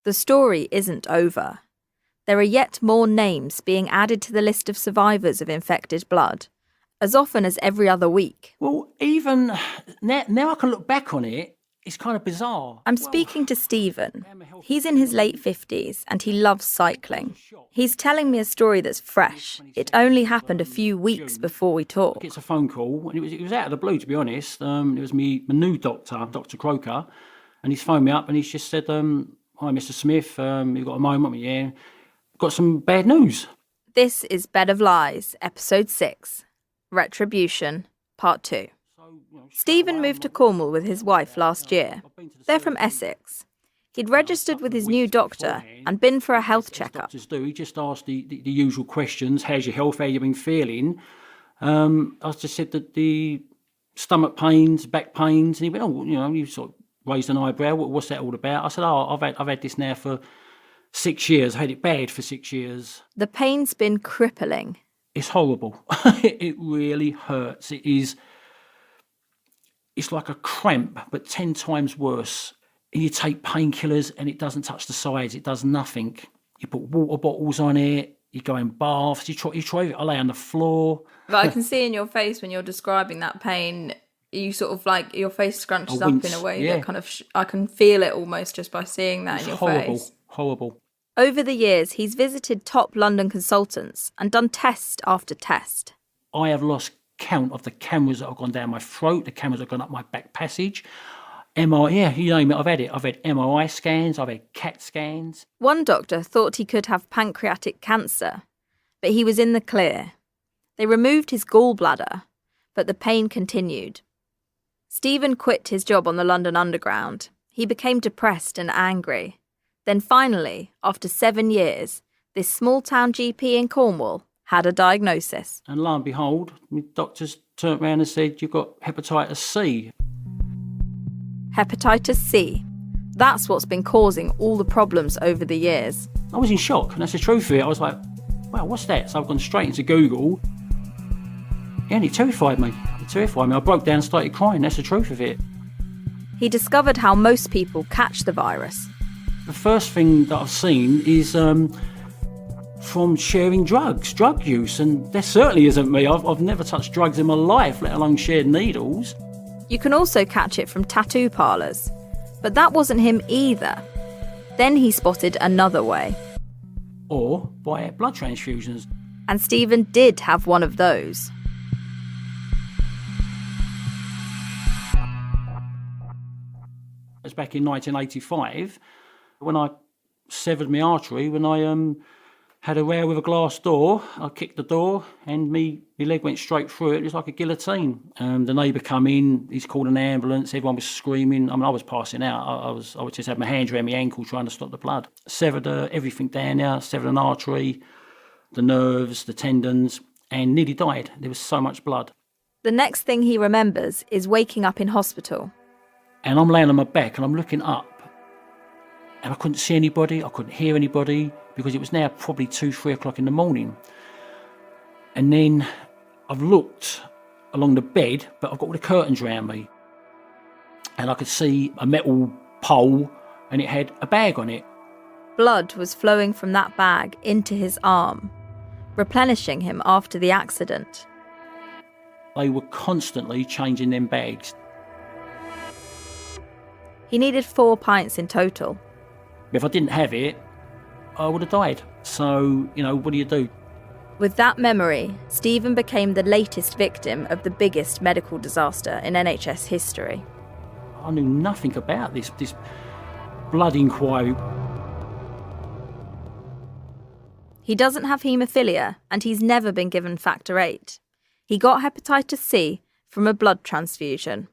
The story isn't over. There are yet more names being added to the list of survivors of infected blood, as often as every other week. Well, even now I can look back on it, it's kind of bizarre. I'm speaking to Stephen. He's in his late 50s and he loves cycling. He's telling me a story that's fresh. It only happened a few weeks before we talked. It's a phone call, and it was out of the blue, to be honest. It was my new doctor, Dr. Croker, and he's phoned me up and he's just said, "Hi, Mr. Smith, you've got a moment? Yeah, got some bad news." This is Bed of Lies, Episode 6, Retribution, Part 2. Stephen moved to Cornwall with his wife last year. They're from Essex. He'd registered with his new doctor and been for a health checkup. He just asked the usual questions. How's your health? How you been feeling? I just said that the stomach pains, back pains, and he went, "Oh, you sort of raised an eyebrow. What's that all about?" I said, "Oh, I've had this now for 6 years. I had it bad for 6 years." The pain's been crippling. It's horrible. It really hurts. It's like a cramp, but 10 times worse. You take painkillers and it doesn't touch the sides. It does nothing. You put water bottles on it. You go in baths. You try it. I lay on the floor. But I can see in your face when you're describing that pain, you sort of like your face scrunches up in a way that kind of I can feel it almost just by seeing that in your face. Horrible. Over the years, he's visited top London consultants and done test after test. I have lost count of the cameras that have gone down my throat, the cameras that have gone up my back passage. MRI, you name it, I've had it. I've had MRI scans, I've had CAT scans. One doctor thought he could have pancreatic cancer, but he was in the clear. They removed his gallbladder, but the pain continued. Stephen quit his job on the London Underground. He became depressed and angry. Then finally, after 7 years, this small-town GP in Cornwall had a diagnosis. And lo and behold, my doctors turned around and said, "You've got hepatitis C." Hepatitis C. That's what's been causing all the problems over the years. I was in shock, and that's the truth of it. I was like, wow, what's that? So I've gone straight into Google, and it terrified me. I broke down and started crying. That's the truth of it. He discovered how most people catch the virus. The first thing that I've seen is from sharing drug use, and that certainly isn't me. I've never touched drugs in my life, let alone shared needles. You can also catch it from tattoo parlours, but that wasn't him either. Then he spotted another way. Or by blood transfusions. And Stephen did have one of those. It was back in 1985 when I severed my artery, when I had a row with a glass door. I kicked the door and my leg went straight through it. It was like a guillotine. The neighbour come in, he's called an ambulance, everyone was screaming. I was passing out. I was just had my hands around my ankle trying to stop the blood. Severed everything down there, severed an artery, the nerves, the tendons, and nearly died. There was so much blood. The next thing he remembers is waking up in hospital. And I'm laying on my back and I'm looking up. And I couldn't see anybody, I couldn't hear anybody, because it was now probably 2-3 o'clock in the morning. And then I've looked along the bed, but I've got all the curtains around me. And I could see a metal pole, and it had a bag on it. Blood was flowing from that bag into his arm, replenishing him after the accident. They were constantly changing them bags. He needed 4 pints in total. If I didn't have it, I would have died. So, what do you do? With that memory, Stephen became the latest victim of the biggest medical disaster in NHS history. I knew nothing about this blood inquiry. He doesn't have haemophilia, and he's never been given factor VIII. He got hepatitis C from a blood transfusion.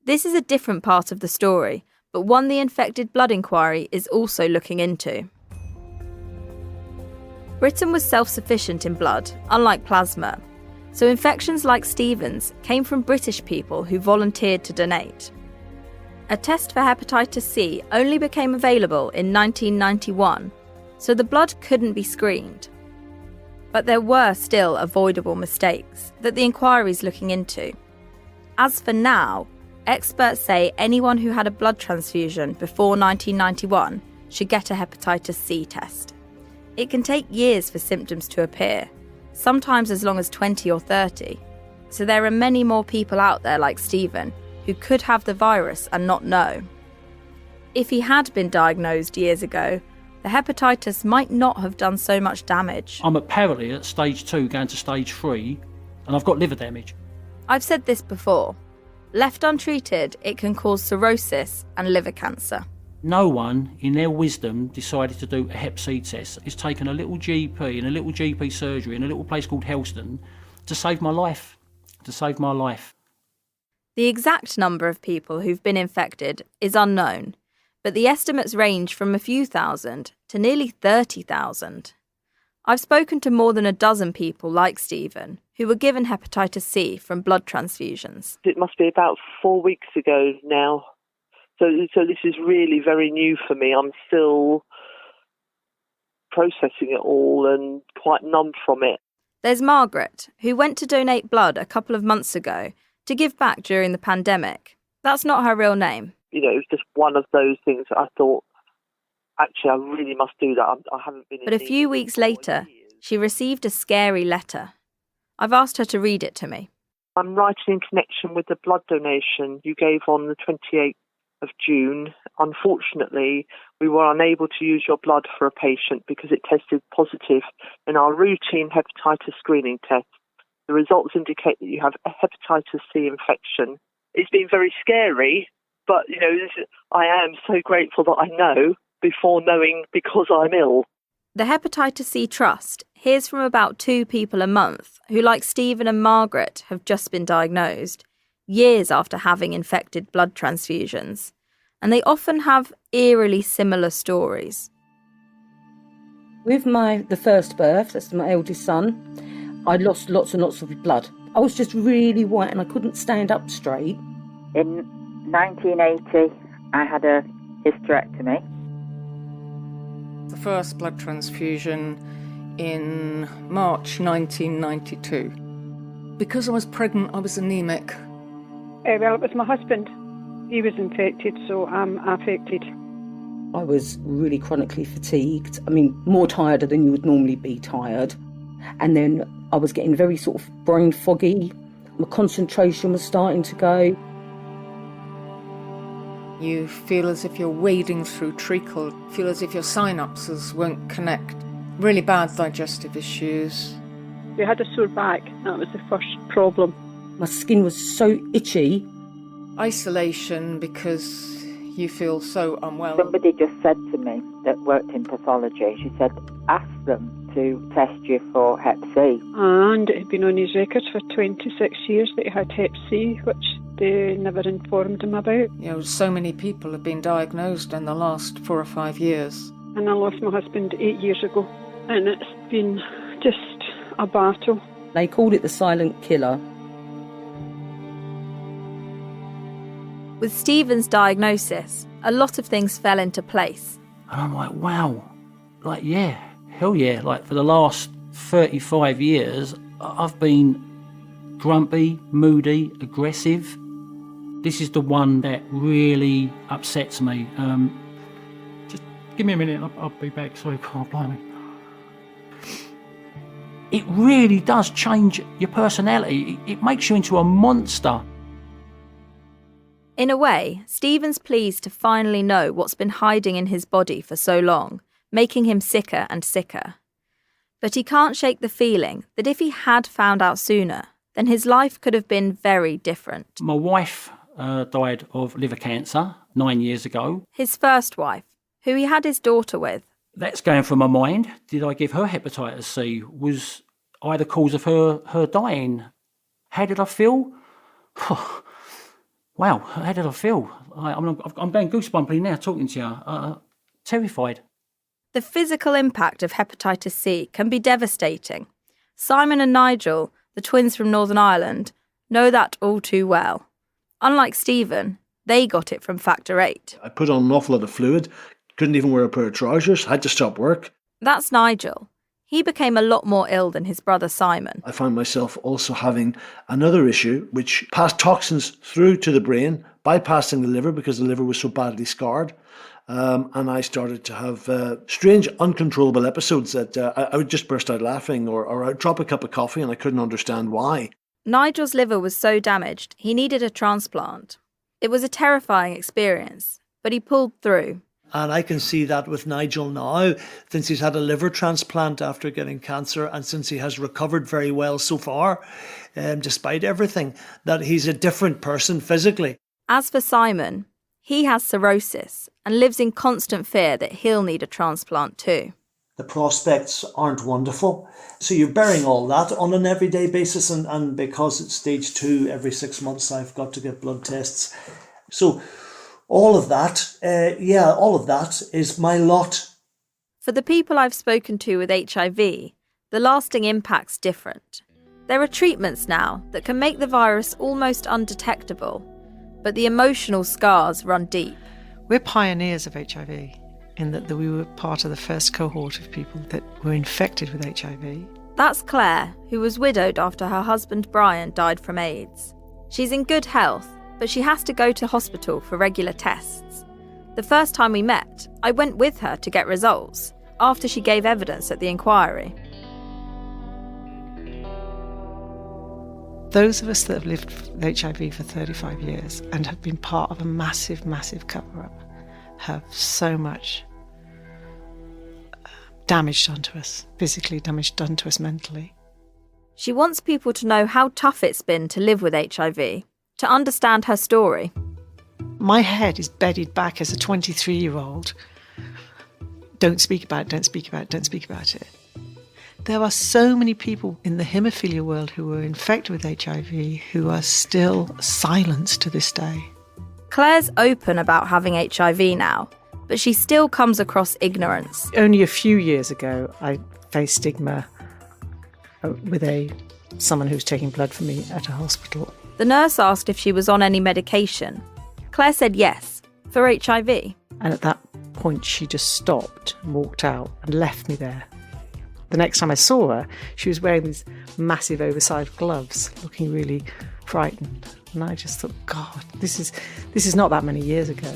This is a different part of the story, but one the infected blood inquiry is also looking into. Britain was self-sufficient in blood, unlike plasma, so infections like Stephen's came from British people who volunteered to donate. A test for hepatitis C only became available in 1991, so the blood couldn't be screened. But there were still avoidable mistakes that the inquiry's looking into. As for now, experts say anyone who had a blood transfusion before 1991 should get a hepatitis C test. It can take years for symptoms to appear, sometimes as long as 20 or 30. So there are many more people out there like Stephen who could have the virus and not know. If he had been diagnosed years ago, the hepatitis might not have done so much damage. I'm apparently at stage 2 going to stage 3 and I've got liver damage. I've said this before. Left untreated, it can cause cirrhosis and liver cancer. No one, in their wisdom, decided to do a Hep C test. It's taken a little GP and a little GP surgery in a little place called Helston to save my life. The exact number of people who've been infected is unknown, but the estimates range from a few thousand to nearly 30,000. I've spoken to more than a dozen people like Stephen who were given hepatitis C from blood transfusions. It must be about 4 weeks ago now. So this is really very new for me. I'm still processing it all and quite numb from it. There's Margaret, who went to donate blood a couple of months ago to give back during the pandemic. That's not her real name. You know, it's just one of those things that I thought, actually, I really must do that. I haven't been. But a few weeks later, she received a scary letter. I've asked her to read it to me. I'm writing in connection with the blood donation you gave on the 28th of June. Unfortunately, we were unable to use your blood for a patient because it tested positive in our routine hepatitis screening test. The results indicate that you have a hepatitis C infection. It's been very scary, but, you know, I am so grateful that I know before knowing because I'm ill. The Hepatitis C Trust hears from about 2 people a month who, like Stephen and Margaret, have just been diagnosed, years after having infected blood transfusions. And they often have eerily similar stories. With the first birth, that's my eldest son, I lost lots and lots of blood. I was just really white and I couldn't stand up straight. In 1980, I had a hysterectomy. The first blood transfusion in March 1992. Because I was pregnant, I was anemic. Well, it was my husband. He was infected, so I'm affected. I was really chronically fatigued. I mean, more tired than you would normally be tired. And then I was getting very sort of brain foggy. My concentration was starting to go. You feel as if you're wading through treacle, feel as if your synapses won't connect. Really bad digestive issues. We had a sore back, that was the first problem. My skin was so itchy. Isolation because you feel so unwell. Somebody just said to me that worked in pathology, she said, ask them to test you for Hep C. And it had been on his records for 26 years that he had Hep C, which they never informed him about. You know, so many people have been diagnosed in the last 4 or 5 years. And I lost my husband 8 years ago, and it's been just a battle. They called it the silent killer. With Stephen's diagnosis, a lot of things fell into place. And I'm like, wow, like, yeah, hell yeah. Like, for the last 35 years, I've been grumpy, moody, aggressive. This is the one that really upsets me. Just give me a minute, I'll be back. Sorry, can't blame me. It really does change your personality. It makes you into a monster. In a way, Stephen's pleased to finally know what's been hiding in his body for so long, making him sicker and sicker. But he can't shake the feeling that if he had found out sooner, then his life could have been very different. My wife died of liver cancer 9 years ago. His first wife, who he had his daughter with. That's going through my mind. Did I give her hepatitis C? Was I the cause of her dying? How did I feel? Wow, how did I feel? I'm going goosebumpy now talking to you. Terrified. The physical impact of hepatitis C can be devastating. Simon and Nigel, the twins from Northern Ireland, know that all too well. Unlike Stephen, they got it from factor 8. I put on an awful lot of fluid, couldn't even wear a pair of trousers, had to stop work. That's Nigel. He became a lot more ill than his brother Simon. I found myself also having another issue which passed toxins through to the brain, bypassing the liver because the liver was so badly scarred. And I started to have strange, uncontrollable episodes that I would just burst out laughing, or I'd drop a cup of coffee and I couldn't understand why. Nigel's liver was so damaged, he needed a transplant. It was a terrifying experience, but he pulled through. And I can see that with Nigel now, since he's had a liver transplant after getting cancer, and since he has recovered very well so far, despite everything, that he's a different person physically. As for Simon, he has cirrhosis and lives in constant fear that he'll need a transplant too. The prospects aren't wonderful. So you're bearing all that on an everyday basis, and because it's stage 2, every 6 months I've got to get blood tests. So all of that, all of that is my lot. For the people I've spoken to with HIV, the lasting impact's different. There are treatments now that can make the virus almost undetectable, but the emotional scars run deep. We're pioneers of HIV in that we were part of the first cohort of people that were infected with HIV. That's Claire, who was widowed after her husband Brian died from AIDS. She's in good health, but she has to go to hospital for regular tests. The first time we met, I went with her to get results, after she gave evidence at the inquiry. Those of us that have lived with HIV for 35 years and have been part of a massive, massive cover-up have so much damage done to us, physically damage done to us mentally. She wants people to know how tough it's been to live with HIV, to understand her story. My head is bedded back as a 23-year-old. Don't speak about it, don't speak about it, don't speak about it. There are so many people in the haemophilia world who were infected with HIV who are still silenced to this day. Claire's open about having HIV now, but she still comes across ignorance. Only a few years ago, I faced stigma with someone who was taking blood from me at a hospital. The nurse asked if she was on any medication. Claire said yes, for HIV. And at that point, she just stopped and walked out and left me there. The next time I saw her, she was wearing these massive oversized gloves, looking really frightened. And I just thought, God, this is not that many years ago.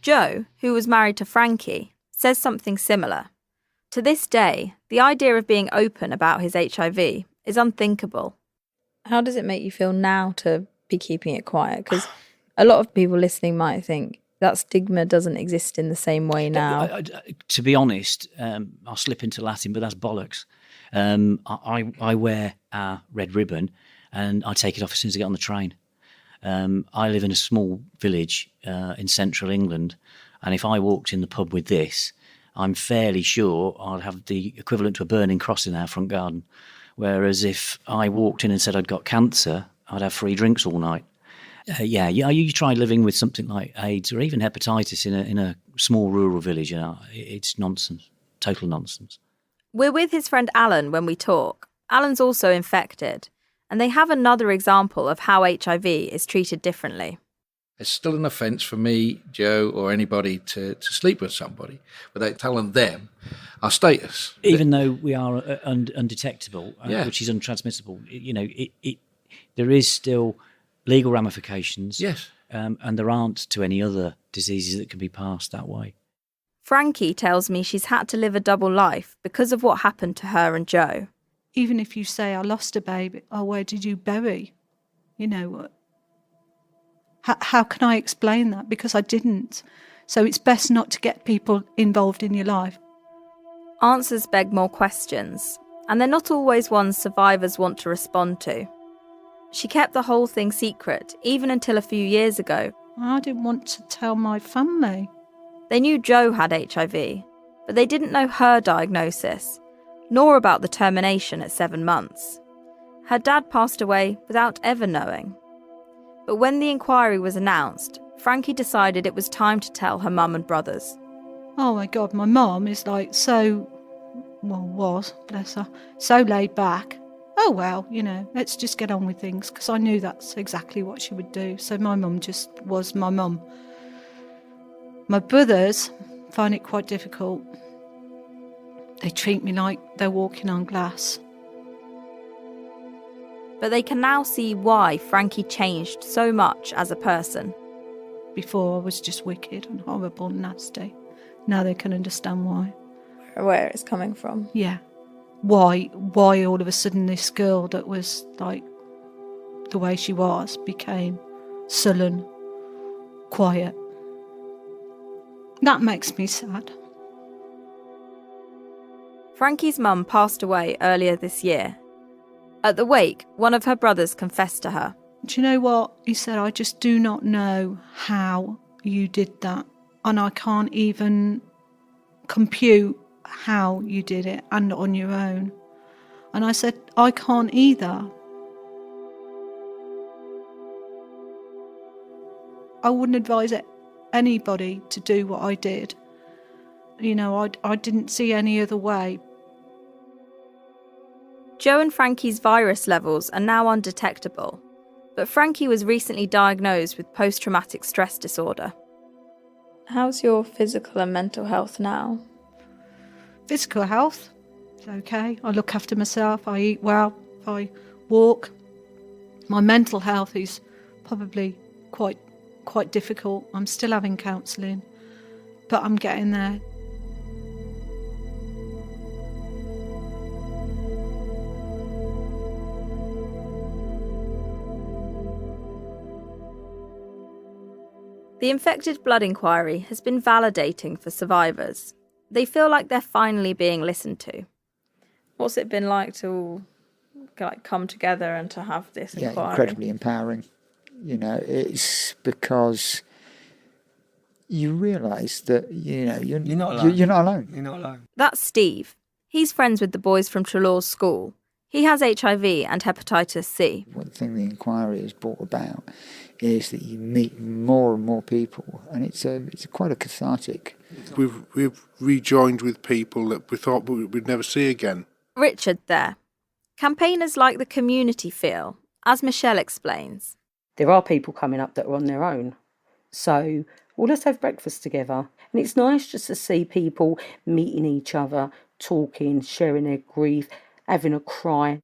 Joe, who was married to Frankie, says something similar. To this day, the idea of being open about his HIV is unthinkable. How does it make you feel now to be keeping it quiet? Because a lot of people listening might think that stigma doesn't exist in the same way now. To be honest, I'll slip into Latin, but that's bollocks. I wear a red ribbon and I take it off as soon as I get on the train. I live in a small village in central England, and if I walked in the pub with this, I'm fairly sure I'd have the equivalent to a burning cross in our front garden. Whereas if I walked in and said I'd got cancer, I'd have free drinks all night. You try living with something like AIDS or even hepatitis in a small rural village, it's nonsense, total nonsense. We're with his friend Alan when we talk. Alan's also infected, and they have another example of how HIV is treated differently. It's still an offence for me, Joe, or anybody to sleep with somebody without telling them our status. Even though we are undetectable, which is untransmissible, there is still legal ramifications. Yes. And there aren't to any other diseases that can be passed that way. Frankie tells me she's had to live a double life because of what happened to her and Joe. Even if you say, I lost a baby, where did you bury? How can I explain that? Because I didn't. So it's best not to get people involved in your life. Answers beg more questions, and they're not always ones survivors want to respond to. She kept the whole thing secret, even until a few years ago. I didn't want to tell my family. They knew Joe had HIV, but they didn't know her diagnosis, nor about the termination at 7 months. Her dad passed away without ever knowing. But when the inquiry was announced, Frankie decided it was time to tell her mum and brothers. Oh my God, my mum is bless her, so laid back. Oh well, let's just get on with things, because I knew that's exactly what she would do. So my mum just was my mum. My brothers find it quite difficult. They treat me like they're walking on glass. but they can now see why Frankie changed so much as a person. Before I was just wicked and horrible and nasty. Now they can understand why. Where it's coming from. Yeah. Why all of a sudden this girl that was like the way she was became sullen, quiet. That makes me sad. Frankie's mum passed away earlier this year. At the wake, one of her brothers confessed to her. Do you know what? He said, I just do not know how you did that. And I can't even compute how you did it and on your own. And I said, I can't either. I wouldn't advise anybody to do what I did. You know, I didn't see any other way. Joe and Frankie's virus levels are now undetectable, but Frankie was recently diagnosed with post-traumatic stress disorder. How's your physical and mental health now? Physical health, it's okay. I look after myself, I eat well, I walk. My mental health is probably quite difficult. I'm still having counselling, but I'm getting there. The infected blood inquiry has been validating for survivors. They feel like they're finally being listened to. What's it been like to come together and to have this inquiry? Yeah, incredibly empowering. You know, it's because you realise that, you know, you're not alone. You're not alone. You're not alone. That's Steve. He's friends with the boys from Trelaw's school. He has HIV and hepatitis C. One thing the inquiry has brought about is that you meet more and more people, and it's quite a cathartic. We've rejoined with people that we thought we'd never see again. Richard there. Campaigners like the community feel, as Michelle explains. There are people coming up that are on their own. So, well, let's have breakfast together. And it's nice just to see people meeting each other, talking, sharing their grief, having a cry.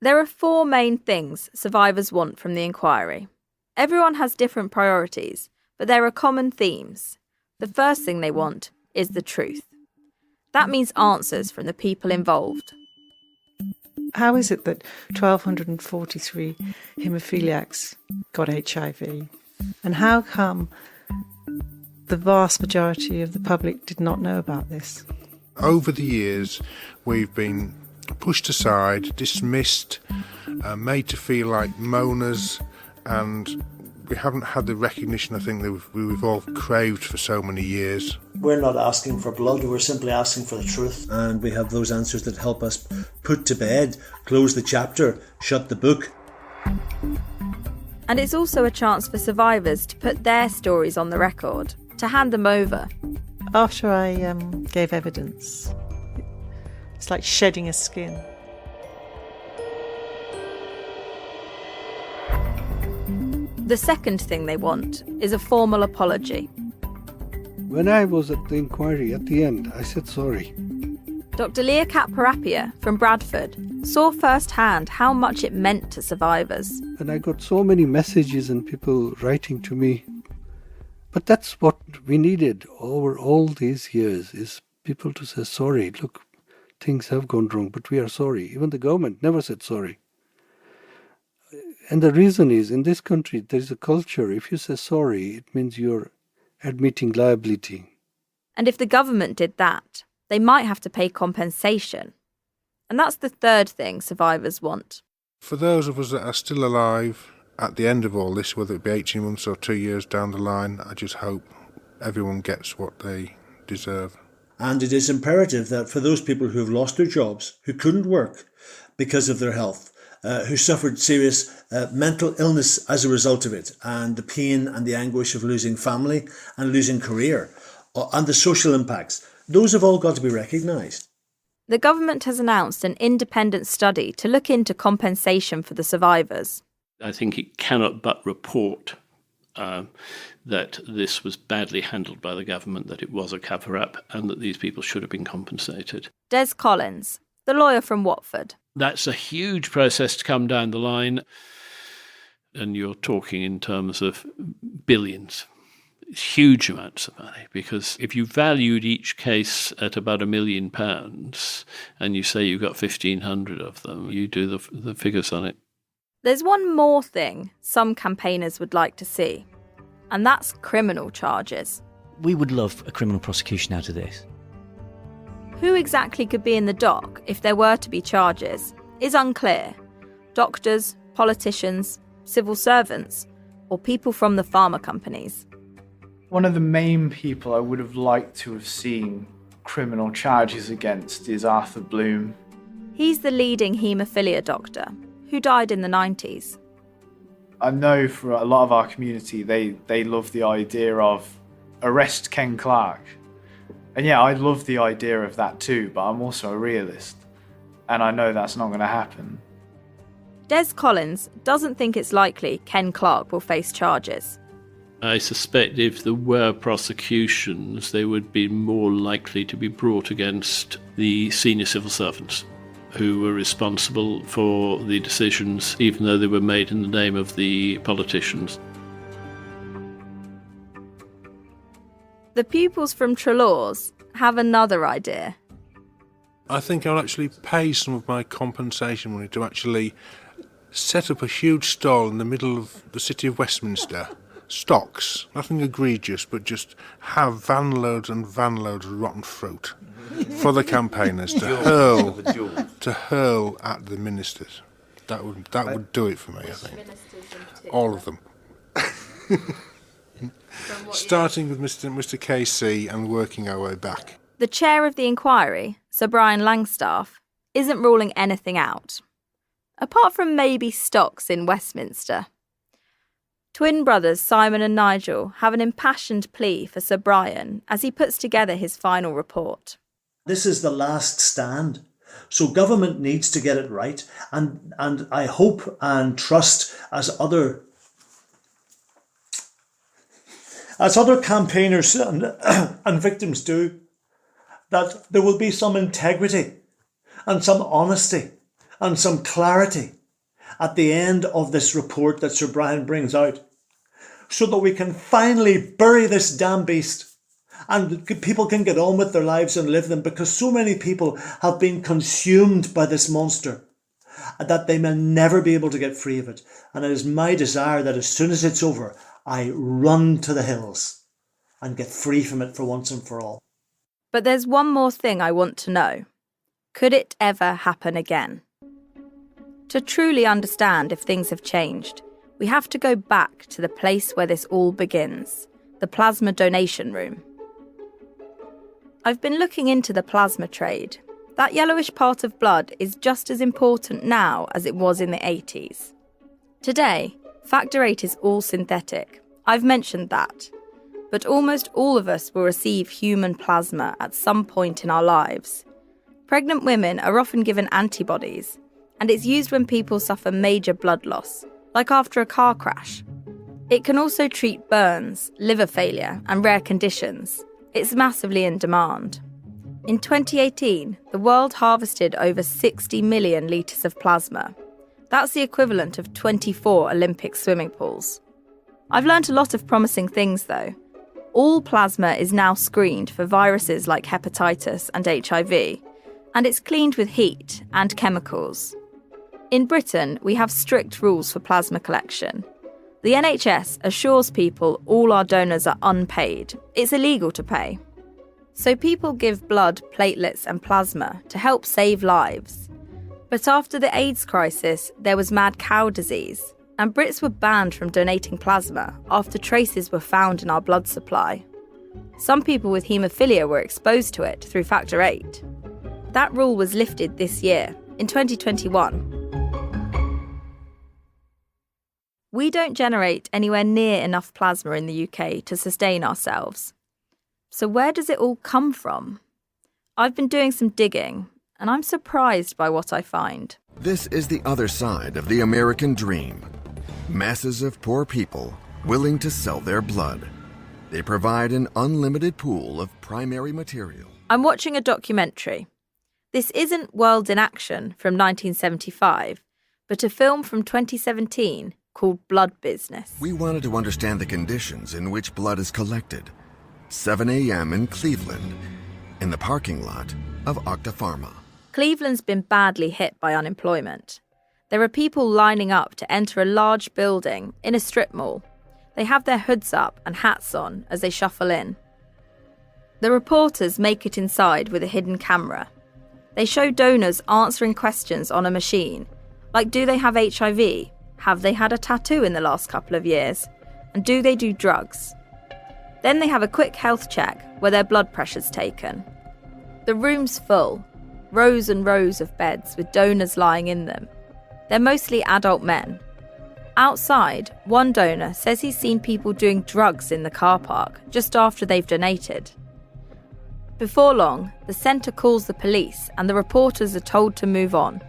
There are 4 main things survivors want from the inquiry. Everyone has different priorities, but there are common themes. The first thing they want is the truth. That means answers from the people involved. How is it that 1,243 haemophiliacs got HIV? And how come the vast majority of the public did not know about this? Over the years, we've been pushed aside, dismissed, made to feel like moaners, and we haven't had the recognition I think that we've all craved for so many years. We're not asking for blood, we're simply asking for the truth. And we have those answers that help us put to bed, close the chapter, shut the book. And it's also a chance for survivors to put their stories on the record, to hand them over. After I gave evidence, it's like shedding a skin. The second thing they want is a formal apology. When I was at the inquiry at the end, I said sorry. Dr. Leah Katparapia from Bradford saw firsthand how much it meant to survivors. And I got so many messages and people writing to me. But that's what we needed over all these years, is people to say sorry. Look, things have gone wrong, but we are sorry. Even the government never said sorry. And the reason is, in this country, there is a culture. If you say sorry, it means you're admitting liability. And if the government did that, they might have to pay compensation. And that's the third thing survivors want. For those of us that are still alive at the end of all this, whether it be 18 months or 2 years down the line, I just hope everyone gets what they deserve. And it is imperative that for those people who have lost their jobs, who couldn't work because of their health, who suffered serious mental illness as a result of it, and the pain and the anguish of losing family and losing career, and the social impacts, those have all got to be recognised. The government has announced an independent study to look into compensation for the survivors. I think it cannot but report that this was badly handled by the government, that it was a cover-up, and that these people should have been compensated. Des Collins. the lawyer from Watford. That's a huge process to come down the line, and you're talking in terms of billions. Huge amounts of money, because if you valued each case at about £1 million and you say you've got 1,500 of them, you do the figures on it. There's one more thing some campaigners would like to see, and that's criminal charges. We would love a criminal prosecution out of this. Who exactly could be in the dock if there were to be charges is unclear. Doctors, politicians, civil servants, or people from the pharma companies. One of the main people I would have liked to have seen criminal charges against is Arthur Bloom. He's the leading haemophilia doctor, who died in the 90s. I know for a lot of our community, they love the idea of arrest Ken Clark. And yeah, I love the idea of that too, but I'm also a realist. And I know that's not going to happen. Des Collins doesn't think it's likely Ken Clark will face charges. I suspect if there were prosecutions, they would be more likely to be brought against the senior civil servants who were responsible for the decisions, even though they were made in the name of the politicians. The pupils from Trelaws have another idea. I think I'll actually pay some of my compensation money to actually set up a huge stall in the middle of the city of Westminster. Stocks, nothing egregious, but just have van loads and van loads of rotten fruit for the campaigners to hurl at the ministers. That would do it for me, I think. All of them. Starting with Mr. KC and working our way back. The chair of the inquiry, Sir Brian Langstaff, isn't ruling anything out, apart from maybe stocks in Westminster. Twin brothers Simon and Nigel have an impassioned plea for Sir Brian as he puts together his final report. This is the last stand. So government needs to get it right. And I hope and trust as other campaigners and victims do, that there will be some integrity and some honesty and some clarity at the end of this report that Sir Brian brings out, so that we can finally bury this damn beast and people can get on with their lives and live them, because so many people have been consumed by this monster that they may never be able to get free of it. And it is my desire that as soon as it's over, I run to the hills and get free from it for once and for all. But there's one more thing I want to know. Could it ever happen again? To truly understand if things have changed, we have to go back to the place where this all begins, the plasma donation room. I've been looking into the plasma trade. That yellowish part of blood is just as important now as it was in the 80s. Today, Factor VIII is all synthetic. I've mentioned that. But almost all of us will receive human plasma at some point in our lives. Pregnant women are often given antibodies, and it's used when people suffer major blood loss, like after a car crash. It can also treat burns, liver failure, and rare conditions. It's massively in demand. In 2018, the world harvested over 60 million litres of plasma. That's the equivalent of 24 Olympic swimming pools. I've learnt a lot of promising things, though. All plasma is now screened for viruses like hepatitis and HIV, and it's cleaned with heat and chemicals. In Britain, we have strict rules for plasma collection. The NHS assures people all our donors are unpaid. It's illegal to pay. So people give blood, platelets and plasma to help save lives. But after the AIDS crisis, there was mad cow disease, and Brits were banned from donating plasma after traces were found in our blood supply. Some people with haemophilia were exposed to it through Factor VIII. That rule was lifted this year, in 2021. We don't generate anywhere near enough plasma in the UK to sustain ourselves. So where does it all come from? I've been doing some digging, and I'm surprised by what I find. This is the other side of the American dream. Masses of poor people willing to sell their blood. They provide an unlimited pool of primary material. I'm watching a documentary. This isn't World in Action from 1975, but a film from 2017 called Blood Business. We wanted to understand the conditions in which blood is collected. 7 a.m. in Cleveland, in the parking lot of Octapharma. Cleveland's been badly hit by unemployment. There are people lining up to enter a large building in a strip mall. They have their hoods up and hats on as they shuffle in. The reporters make it inside with a hidden camera. They show donors answering questions on a machine, like do they have HIV? Have they had a tattoo in the last couple of years? And do they do drugs? Then they have a quick health check where their blood pressure's taken. The room's full, rows and rows of beds with donors lying in them. They're mostly adult men. Outside, one donor says he's seen people doing drugs in the car park just after they've donated. Before long, the centre calls the police and the reporters are told to move on.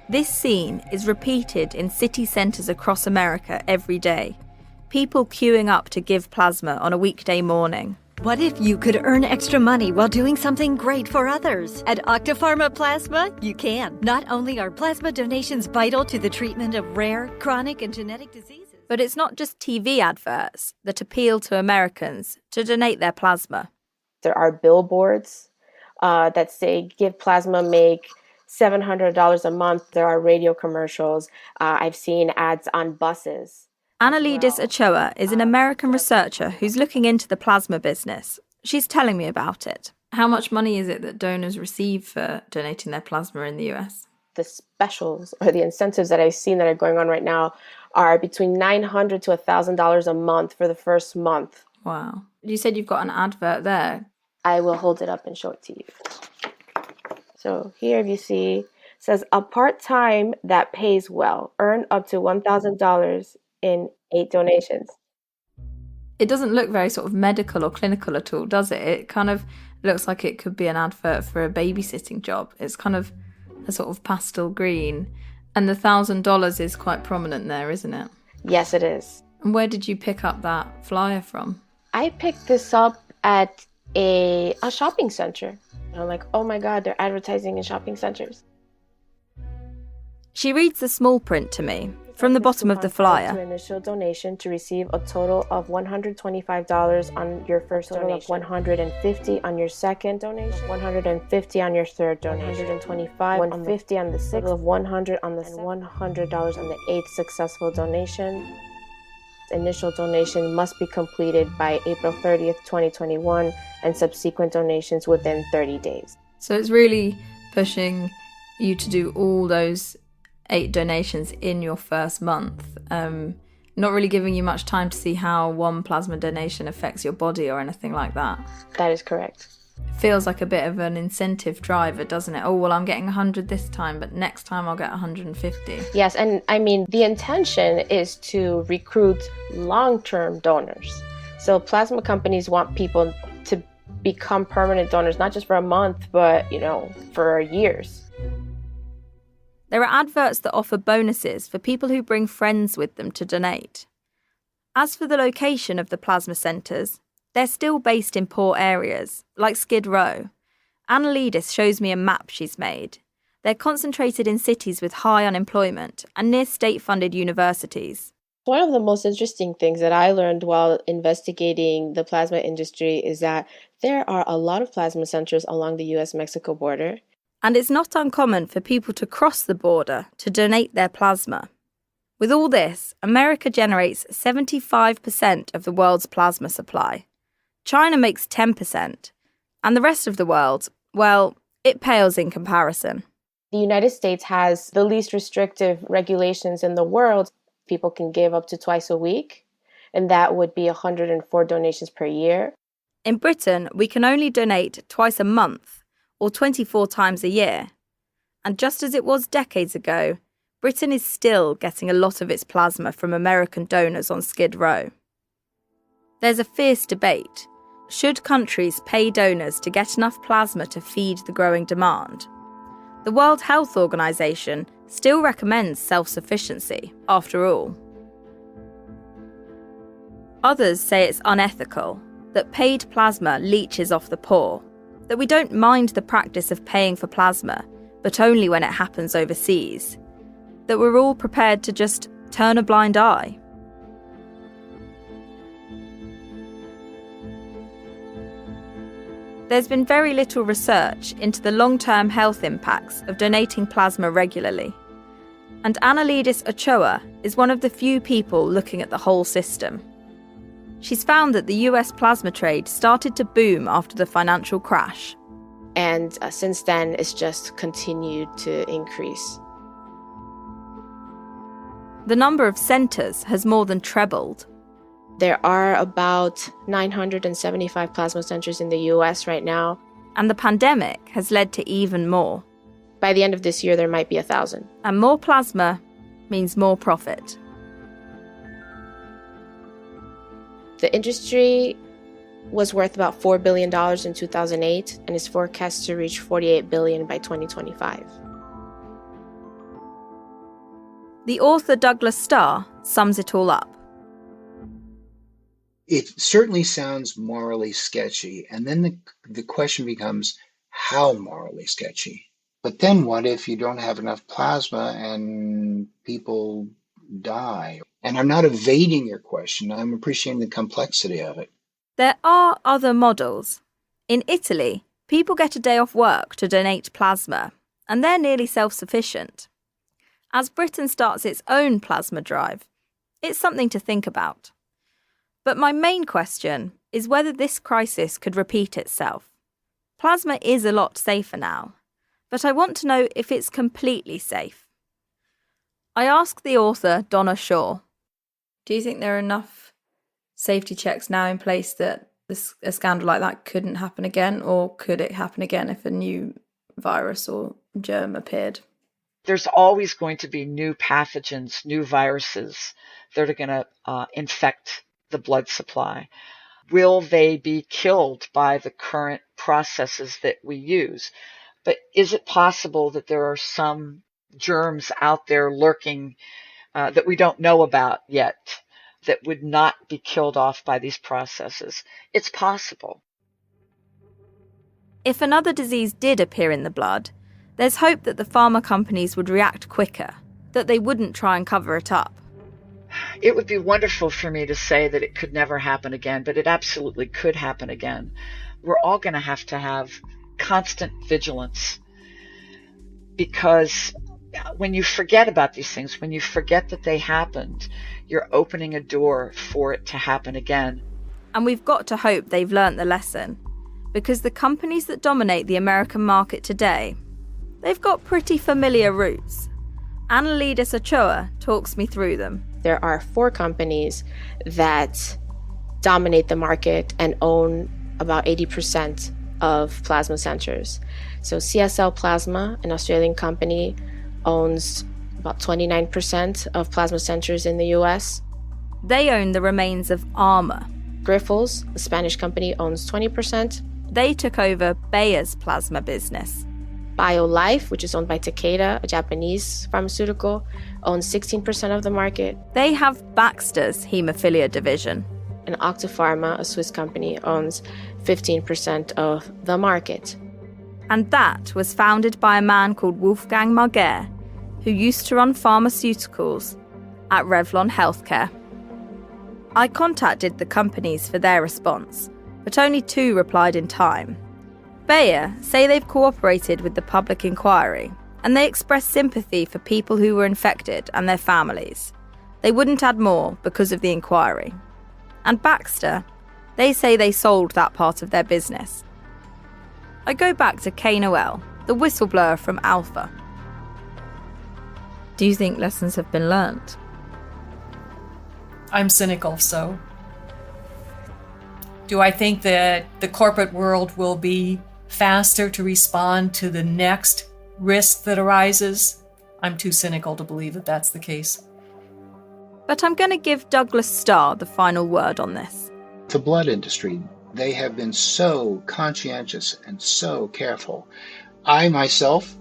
This scene is repeated in city centres across America every day. People queuing up to give plasma on a weekday morning. What if you could earn extra money while doing something great for others? At Octapharma Plasma, you can. Not only are plasma donations vital to the treatment of rare, chronic, and genetic diseases, but it's not just TV adverts that appeal to Americans to donate their plasma. There are billboards that say, give plasma, make $700 a month. There are radio commercials. I've seen ads on buses. Annalidis Ochoa is an American researcher who's looking into the plasma business. She's telling me about it. How much money is it that donors receive for donating their plasma in the US? The specials or the incentives that I've seen that are going on right now are between $900 to $1,000 a month for the first month. Wow. You said you've got an advert there. I will hold it up and show it to you. So here you see, it says a part-time that pays well, earn up to $1,000 in 8 donations. It doesn't look very sort of medical or clinical at all, does it? It kind of looks like it could be an advert for a babysitting job. It's kind of a sort of pastel green. And the $1,000 is quite prominent there, isn't it? Yes, it is. And where did you pick up that flyer from? I picked this up at a shopping center. I'm like, oh my God, they're advertising in shopping centers. She reads the small print to me from the bottom of the flyer. To initial donation to receive a total of $125 on your first donation, $150 on your second donation, $150 on your third donation, $125, $150 on the sixth, $100 on the $100 on the 8th successful donation. Initial donation must be completed by April 30th, 2021, and subsequent donations within 30 days. So it's really pushing you to do all those 8 donations in your first month. Not really giving you much time to see how one plasma donation affects your body or anything like that. That is correct. It feels like a bit of an incentive driver, doesn't it? Oh, well, I'm getting 100 this time, but next time I'll get 150. Yes, and I mean, the intention is to recruit long-term donors. So plasma companies want people to become permanent donors, not just for a month, but, for years. There are adverts that offer bonuses for people who bring friends with them to donate. As for the location of the plasma centres, they're still based in poor areas, like Skid Row. Annalidis shows me a map she's made. They're concentrated in cities with high unemployment and near state-funded universities. One of the most interesting things that I learned while investigating the plasma industry is that there are a lot of plasma centers along the US-Mexico border. And it's not uncommon for people to cross the border to donate their plasma. With all this, America generates 75% of the world's plasma supply. China makes 10%. And the rest of the world, well, it pales in comparison. The United States has the least restrictive regulations in the world. People can give up to twice a week, and that would be 104 donations per year. In Britain, we can only donate twice a month, or 24 times a year. And just as it was decades ago, Britain is still getting a lot of its plasma from American donors on Skid Row. There's a fierce debate. Should countries pay donors to get enough plasma to feed the growing demand? The World Health Organization still recommends self-sufficiency, after all. Others say it's unethical, that paid plasma leaches off the poor. that we don't mind the practice of paying for plasma, but only when it happens overseas, that we're all prepared to just turn a blind eye. There's been very little research into the long-term health impacts of donating plasma regularly, and Annalidis Ochoa is one of the few people looking at the whole system. She's found that the US plasma trade started to boom after the financial crash. And since then, it's just continued to increase. The number of centres has more than trebled. There are about 975 plasma centers in the US right now. And the pandemic has led to even more. By the end of this year, there might be 1,000. And more plasma means more profit. The industry was worth about $4 billion in 2008 and is forecast to reach $48 billion by 2025. The author Douglas Starr sums it all up. It certainly sounds morally sketchy, and then the question becomes, how morally sketchy? But then what if you don't have enough plasma and people die? And I'm not evading your question, I'm appreciating the complexity of it. There are other models. In Italy, people get a day off work to donate plasma, and they're nearly self-sufficient. As Britain starts its own plasma drive, it's something to think about. But my main question is whether this crisis could repeat itself. Plasma is a lot safer now, but I want to know if it's completely safe. I asked the author Donna Shaw, do you think there are enough safety checks now in place that a scandal like that couldn't happen again, or could it happen again if a new virus or germ appeared? There's always going to be new pathogens, new viruses that are going to infect the blood supply. Will they be killed by the current processes that we use? But is it possible that there are some germs out there lurking that we don't know about yet that would not be killed off by these processes? It's possible. If another disease did appear in the blood, there's hope that the pharma companies would react quicker, that they wouldn't try and cover it up. It would be wonderful for me to say that it could never happen again, but it absolutely could happen again. We're all going to have constant vigilance, because when you forget about these things, when you forget that they happened, you're opening a door for it to happen again. And we've got to hope they've learnt the lesson, because the companies that dominate the American market today, they've got pretty familiar roots. Annalidis Ochoa talks me through them. There are 4 companies that dominate the market and own about 80% of plasma centers. So CSL Plasma, an Australian company, owns about 29% of plasma centers in the US. They own the remains of Armour. Grifols, a Spanish company, owns 20%. They took over Bayer's plasma business. BioLife, which is owned by Takeda, a Japanese pharmaceutical, owns 16% of the market. They have Baxter's Hemophilia division. And Octapharma, a Swiss company, owns 15% of the market. And that was founded by a man called Wolfgang Marguer, who used to run pharmaceuticals at Revlon Healthcare. I contacted the companies for their response, but only 2 replied in time. Bayer say they've cooperated with the public inquiry, and they express sympathy for people who were infected and their families. They wouldn't add more because of the inquiry. And Baxter, they say they sold that part of their business. I go back to Kay Noel, the whistleblower from Alpha. Do you think lessons have been learnt? I'm cynical, so. Do I think that the corporate world will be faster to respond to the next risk that arises? I'm too cynical to believe that that's the case. But I'm going to give Douglas Starr the final word on this. The blood industry, they have been so conscientious and so careful. I myself,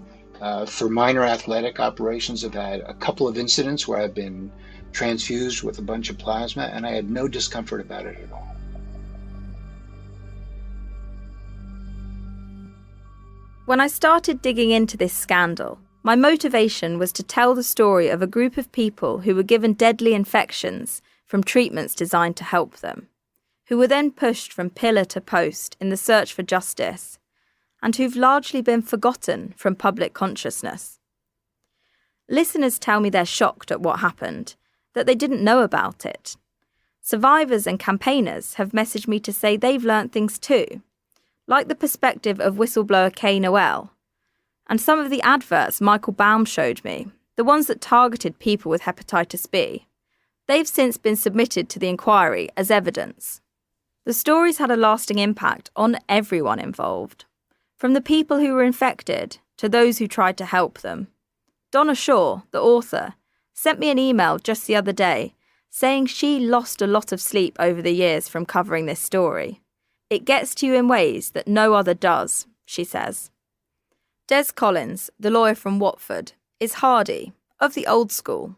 for minor athletic operations, have had a couple of incidents where I've been transfused with a bunch of plasma, and I had no discomfort about it at all. When I started digging into this scandal, my motivation was to tell the story of a group of people who were given deadly infections from treatments designed to help them, who were then pushed from pillar to post in the search for justice, and who've largely been forgotten from public consciousness. Listeners tell me they're shocked at what happened, that they didn't know about it. Survivors and campaigners have messaged me to say they've learnt things too, like the perspective of whistleblower Kay Noel, and some of the adverts Michael Baum showed me, the ones that targeted people with hepatitis B. They've since been submitted to the inquiry as evidence. The stories had a lasting impact on everyone involved, from the people who were infected to those who tried to help them. Donna Shaw, the author, sent me an email just the other day saying she lost a lot of sleep over the years from covering this story. It gets to you in ways that no other does, she says. Des Collins, the lawyer from Watford, is hardy, of the old school.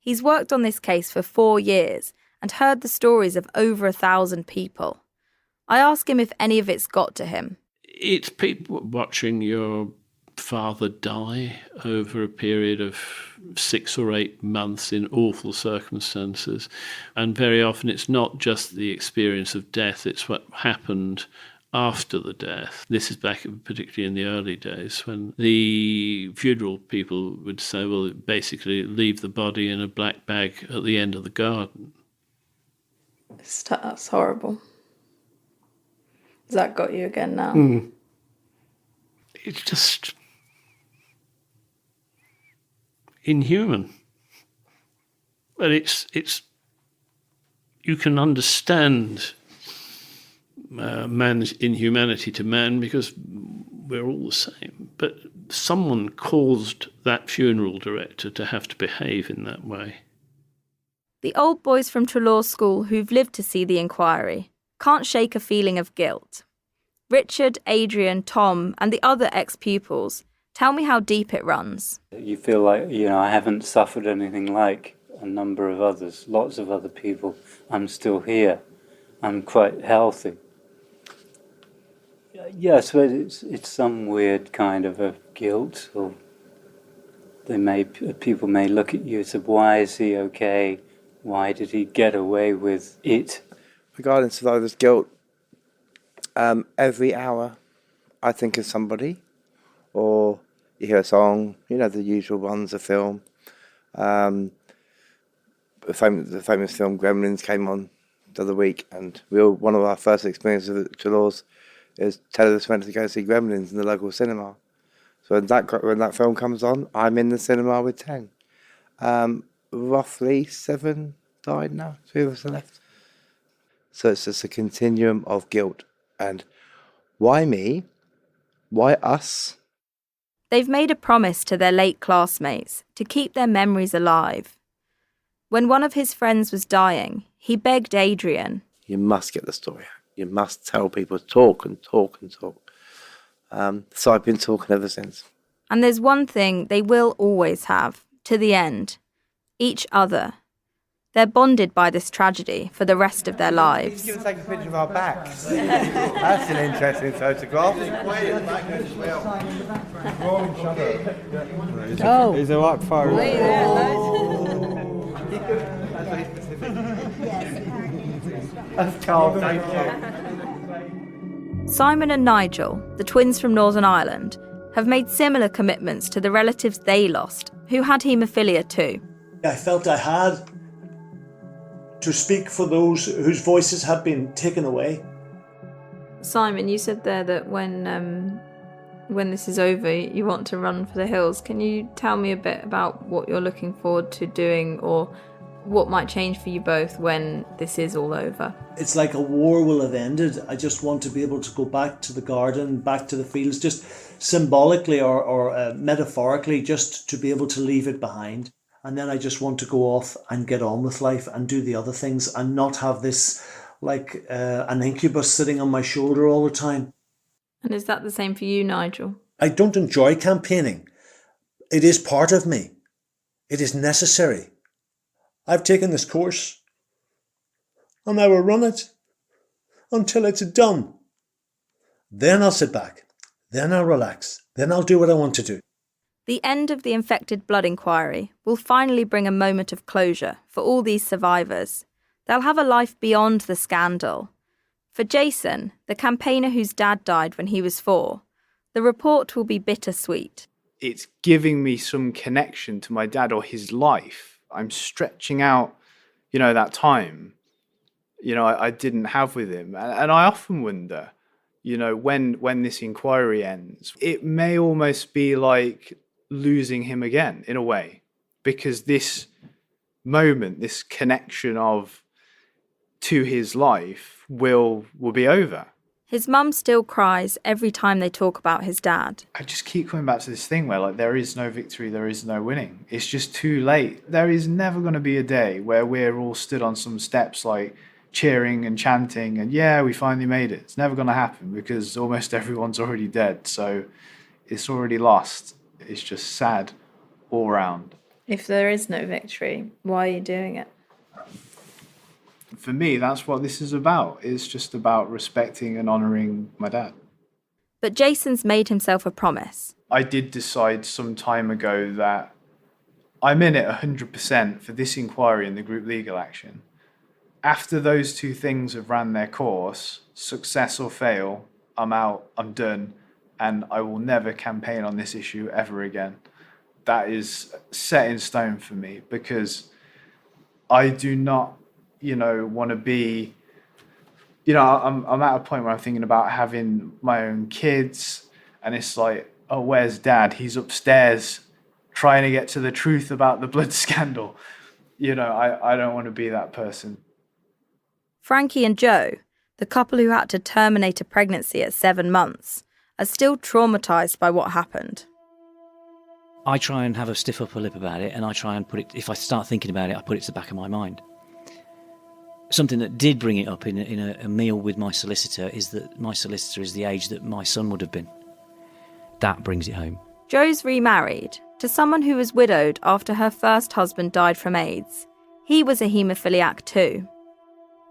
He's worked on this case for 4 years and heard the stories of over 1,000 people. I ask him if any of it's got to him. It's people watching your father die over a period of 6 or 8 months in awful circumstances. And very often it's not just the experience of death, it's what happened after the death. This is back particularly in the early days when the funeral people would say, well, basically leave the body in a black bag at the end of the garden. That's horrible. Has that got you again now? It's just inhuman. But it's you can understand man's inhumanity to man because we're all the same. But someone caused that funeral director to have to behave in that way. The old boys from Trelaw School who've lived to see the inquiry can't shake a feeling of guilt. Richard, Adrian, Tom, and the other ex-pupils tell me how deep it runs. You feel like, I haven't suffered anything like a number of others, lots of other people. I'm still here. I'm quite healthy. Yes, but it's some weird kind of a guilt, or people may look at you and say, why is he okay? Why did he get away with it? Regarding survivor's guilt, every hour I think of somebody, or you hear a song, the usual ones, a film. The famous film Gremlins came on the other week, and one of our first experiences of Trelaw's is telling us when to go see Gremlins in the local cinema. So when that film comes on, I'm in the cinema with 10. Roughly 7 died now, 3 of us are left. So it's just a continuum of guilt. And why me? Why us? They've made a promise to their late classmates to keep their memories alive. When one of his friends was dying, he begged Adrian, you must get the story out. You must tell people, talk and talk and talk. So I've been talking ever since. And there's one thing they will always have, to the end: each other. They're bonded by this tragedy for the rest of their lives. You can take a picture of our backs. That's an interesting photograph. Oh. Is it right far That's Carl, thank you. Simon and Nigel, the twins from Northern Ireland, have made similar commitments to the relatives they lost, who had haemophilia too. I felt I had to speak for those whose voices had been taken away. Simon, you said there that when this is over, you want to run for the hills. Can you tell me a bit about what you're looking forward to doing, or what might change for you both when this is all over? It's like a war will have ended. I just want to be able to go back to the garden, back to the fields, just symbolically or metaphorically, just to be able to leave it behind. And then I just want to go off and get on with life and do the other things and not have this like an incubus sitting on my shoulder all the time. And is that the same for you, Nigel? I don't enjoy campaigning. It is part of me. It is necessary. I've taken this course and I will run it until it's done. Then I'll sit back. Then I'll relax. then I'll do what I want to do. The end of the infected blood inquiry will finally bring a moment of closure for all these survivors. They'll have a life beyond the scandal. For Jason, the campaigner whose dad died when he was 4, the report will be bittersweet. It's giving me some connection to my dad or his life. I'm stretching out, that time, I didn't have with him. And I often wonder, when this inquiry ends, it may almost be like losing him again in a way, because this moment, this connection to his life will be over. His mum still cries every time they talk about his dad. I just keep coming back to this thing where there is no victory, there is no winning. It's just too late. There is never going to be a day where we're all stood on some steps cheering and chanting and we finally made it. It's never going to happen because almost everyone's already dead. So it's already lost. It's just sad all round. If there is no victory, why are you doing it? For me, that's what this is about. It's just about respecting and honouring my dad. But Jason's made himself a promise. I did decide some time ago that I'm in it 100% for this inquiry and the group legal action. After those two things have ran their course, success or fail, I'm out, I'm done, and I will never campaign on this issue ever again. That is set in stone for me because I do not want to be, I'm at a point where I'm thinking about having my own kids and it's like, oh, where's dad? He's upstairs trying to get to the truth about the blood scandal. I don't want to be that person. Frankie and Joe, the couple who had to terminate a pregnancy at 7 months, are still traumatised by what happened. I try and have a stiff upper lip about it, and I try and put it, if I start thinking about it, I put it to the back of my mind. Something that did bring it up in a meal with my solicitor is that my solicitor is the age that my son would have been. That brings it home. Joe's remarried to someone who was widowed after her first husband died from AIDS. He was a haemophiliac too.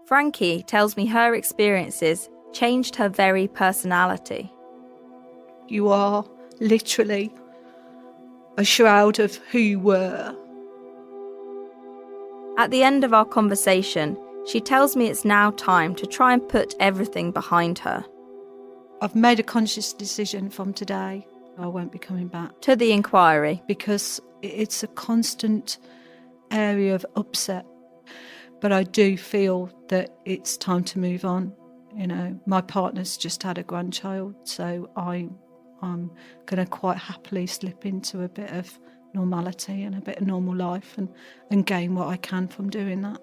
Frankie tells me her experiences changed her very personality. You are literally a shroud of who you were. At the end of our conversation, she tells me it's now time to try and put everything behind her. I've made a conscious decision from today. I won't be coming back to the inquiry because it's a constant area of upset. But I do feel that it's time to move on. My partner's just had a grandchild, so I'm going to quite happily slip into a bit of normality and a bit of normal life and gain what I can from doing that.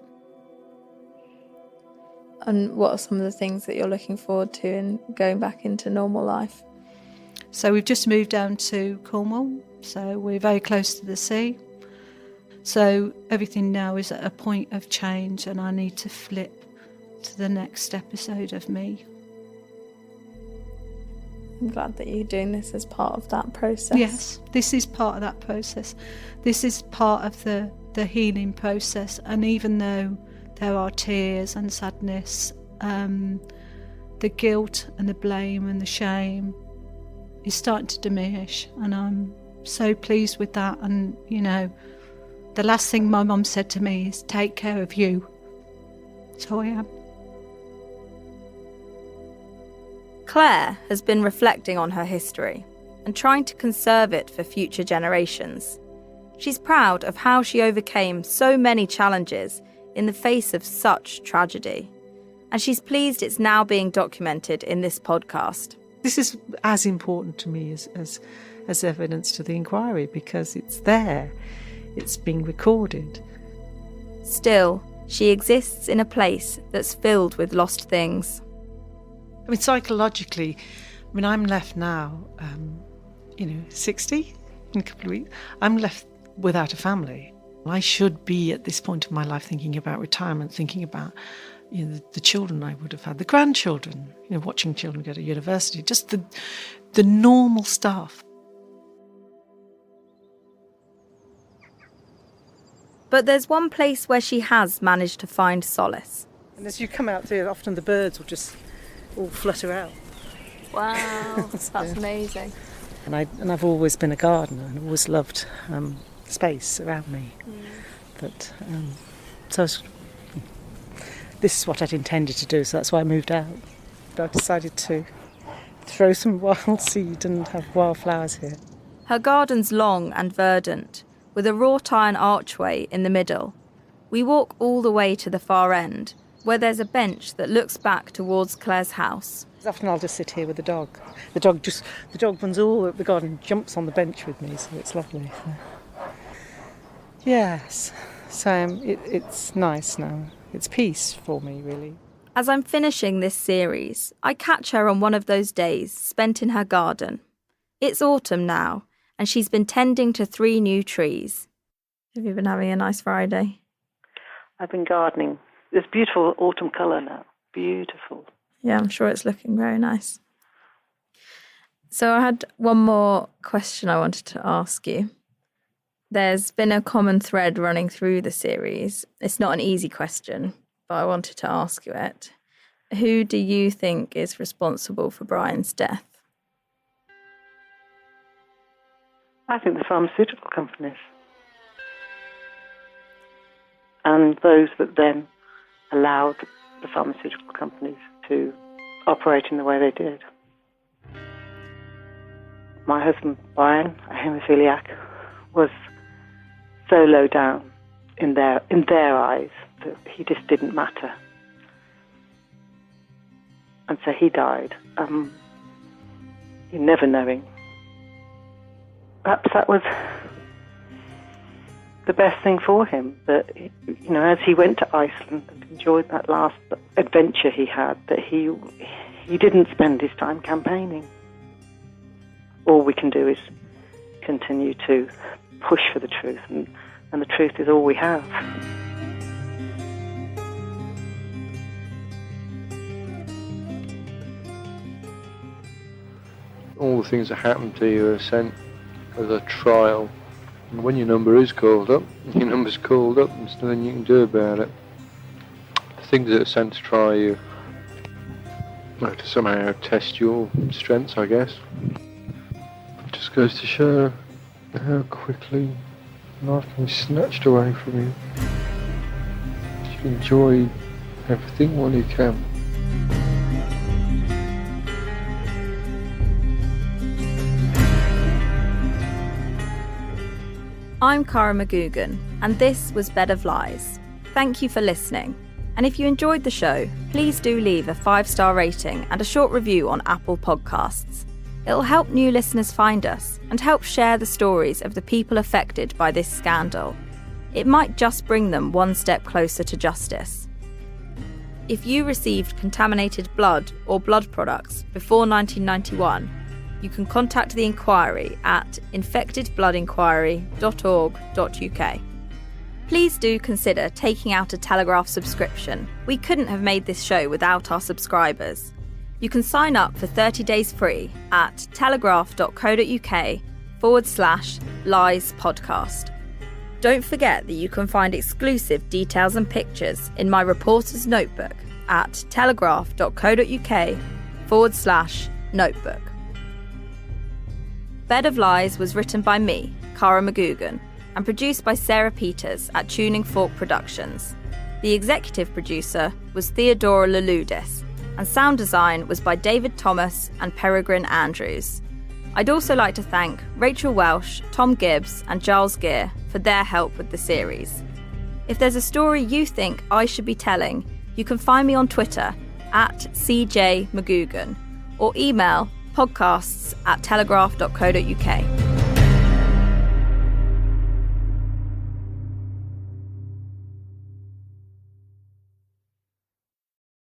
And what are some of the things that you're looking forward to in going back into normal life? So we've just moved down to Cornwall, so we're very close to the sea. So everything now is at a point of change and I need to flip to the next episode of me. I'm glad that you're doing this as part of that process. Yes, this is part of that process. This is part of the healing process. And even though there are tears and sadness, the guilt and the blame and the shame is starting to diminish. And I'm so pleased with that. And, the last thing my mum said to me is, take care of you. So I am. Claire has been reflecting on her history and trying to conserve it for future generations. She's proud of how she overcame so many challenges in the face of such tragedy. And she's pleased it's now being documented in this podcast. This is as important to me as evidence to the inquiry because it's there. It's being recorded. Still, she exists in a place that's filled with lost things. I mean, psychologically, I'm left now, 60 in a couple of weeks. I'm left without a family. I should be at this point of my life thinking about retirement, thinking about the children I would have had, the grandchildren, watching children go to university, just the normal stuff. But there's one place where she has managed to find solace. And as you come out there, often the birds will just all flutter out. Wow, that's amazing. And I've always been a gardener and always loved space around me. But this is what I'd intended to do, so that's why I moved out. But I've decided to throw some wild seed and have wildflowers here. Her garden's long and verdant, with a wrought iron archway in the middle. We walk all the way to the far end, where there's a bench that looks back towards Claire's house. Often I'll just sit here with the dog. The dog runs all over the garden, jumps on the bench with me, so it's lovely. Yes, so it's nice now. It's peace for me, really. As I'm finishing this series, I catch her on one of those days spent in her garden. It's autumn now, and she's been tending to 3 new trees. Have you been having a nice Friday? I've been gardening. There's beautiful autumn colour now. Beautiful. Yeah, I'm sure it's looking very nice. So I had one more question I wanted to ask you. There's been a common thread running through the series. It's not an easy question, but I wanted to ask you it. Who do you think is responsible for Brian's death? I think the pharmaceutical companies. And those that then allowed the pharmaceutical companies to operate in the way they did. My husband, Brian, a haemophiliac, was so low down in their eyes that he just didn't matter. And so he died, never knowing. Perhaps that was the best thing for him, that, as he went to Iceland and enjoyed that last adventure he had, that he didn't spend his time campaigning. All we can do is continue to push for the truth, and the truth is all we have. All the things that happen to you are sent as a trial. And when your number is called up, your number's called up, and there's nothing you can do about it. The things that are sent to try you, to somehow test your strengths, I guess. It just goes to show how quickly life can be snatched away from you. You should enjoy everything while you can. I'm Cara McGugan, and this was Bed of Lies. Thank you for listening. And if you enjoyed the show, please do leave a 5-star rating and a short review on Apple Podcasts. It'll help new listeners find us and help share the stories of the people affected by this scandal. It might just bring them one step closer to justice. If you received contaminated blood or blood products before 1991, you can contact the inquiry at infectedbloodinquiry.org.uk. Please do consider taking out a Telegraph subscription. We couldn't have made this show without our subscribers. You can sign up for 30 days free at telegraph.co.uk/lies podcast. Don't forget that you can find exclusive details and pictures in my reporter's notebook at telegraph.co.uk/notebook. Bed of Lies was written by me, Cara McGugan, and produced by Sarah Peters at Tuning Fork Productions. The executive producer was Theodora Laludis, and sound design was by David Thomas and Peregrine Andrews. I'd also like to thank Rachel Welsh, Tom Gibbs, and Giles Gear for their help with the series. If there's a story you think I should be telling, you can find me on Twitter at CJ McGugan or email podcasts@telegraph.co.uk.